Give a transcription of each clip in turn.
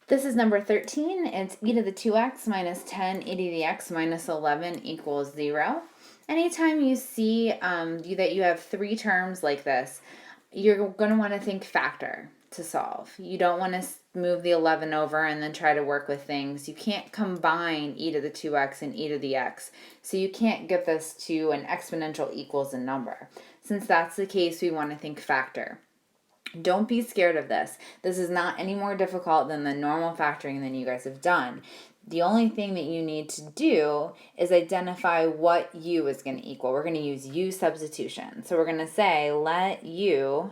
This is number 13. It's e to the 2x minus 10 e to the x minus 11 equals 0. Anytime you see that you have three terms like this, you're going to want to think factor to solve. You don't want to move the 11 over and then try to work with things. You can't combine e to the 2x and e to the x. So you can't get this to an exponential equals a number. Since that's the case, we want to think factor. Don't be scared of this. This is not any more difficult than the normal factoring that you guys have done. The only thing that you need to do is identify what u is going to equal. We're going to use u substitution. So we're going to say let u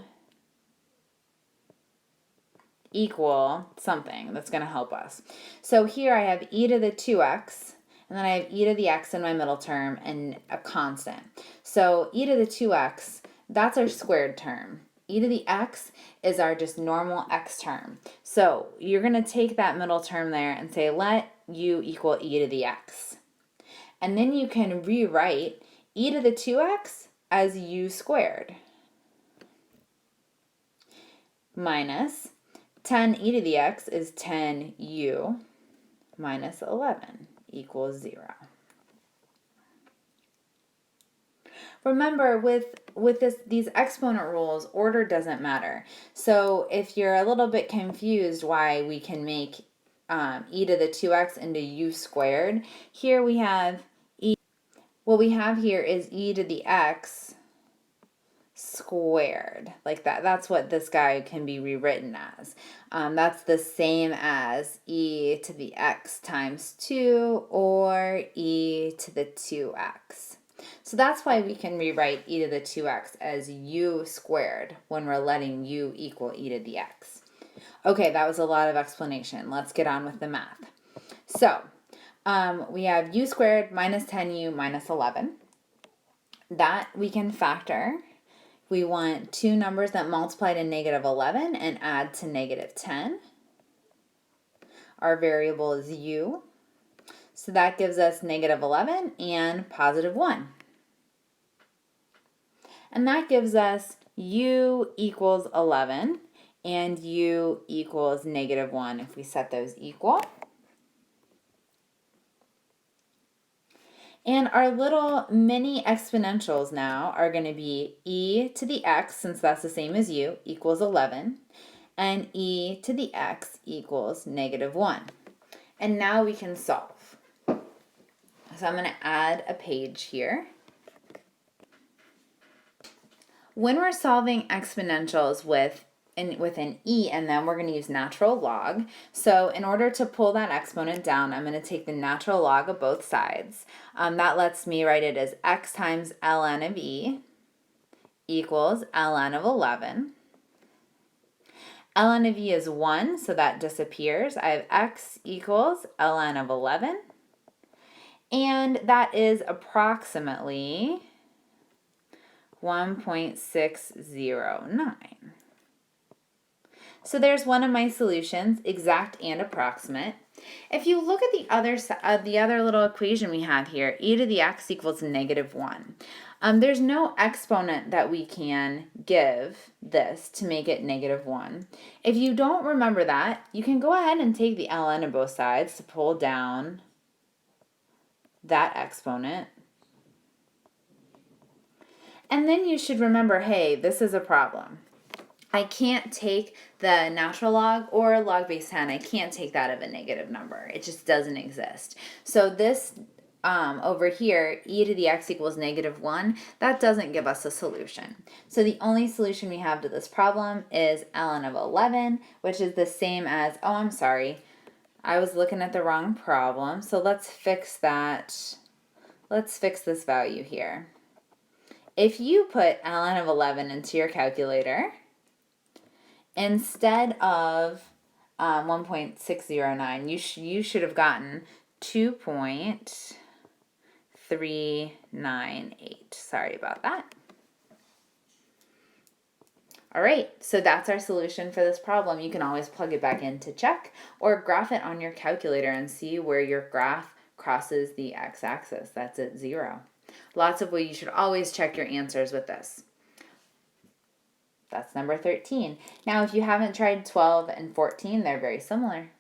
equal something that's going to help us. So here I have e to the 2x, and then I have e to the x in my middle term and a constant. So e to the 2x, that's our squared term. E to the x is our just normal x term. So you're going to take that middle term there and say let u equal e to the x. And then you can rewrite e to the 2x as u squared minus 10 e to the x is 10u minus 11 equals 0. Remember, with these exponent rules, order doesn't matter. So if you're a little bit confused why we can make e to the 2x into u squared, here we have what we have here is e to the x squared, like that. That's what this guy can be rewritten as. That's the same as e to the x times 2 or e to the 2x. So that's why we can rewrite e to the 2x as u squared when we're letting u equal e to the x. Okay, that was a lot of explanation. Let's get on with the math. So we have u squared minus 10u minus 11. That we can factor. We want two numbers that multiply to negative 11 and add to negative 10. Our variable is u. So that gives us negative 11 and positive 1. And that gives us u equals 11 and u equals negative 1 if we set those equal. And our little mini exponentials now are going to be e to the x, since that's the same as u, equals 11, and e to the x equals negative 1. And now we can solve. So I'm going to add a page here. When we're solving exponentials with an e and then we're going to use natural log. So in order to pull that exponent down, I'm going to take the natural log of both sides. That lets me write it as x times ln of e equals ln of 11. ln of e is 1, so that disappears. I have x equals ln of 11. And that is approximately 1.609. So there's one of my solutions, exact and approximate. If you look at the other little equation we have here, e to the x equals negative 1. There's no exponent that we can give this to make it negative 1. If you don't remember that, you can go ahead and take the ln of both sides to pull down that exponent. And then you should remember, hey, this is a problem. I can't take the natural log or log base 10. I can't take that of a negative number. It just doesn't exist. So this over here, e to the x equals negative 1, that doesn't give us a solution. So the only solution we have to this problem is ln of 11, which is the same as, oh, I'm sorry, I was looking at the wrong problem. So let's fix that. Let's fix this value here. If you put ln of 11 into your calculator, instead of 1.609, you should have gotten 2.398. Sorry about that. All right, so that's our solution for this problem. You can always plug it back in to check or graph it on your calculator and see where your graph crosses the x-axis. That's at 0. Lots of ways. You should always check your answers with this. That's number 13. Now, if you haven't tried 12 and 14, they're very similar.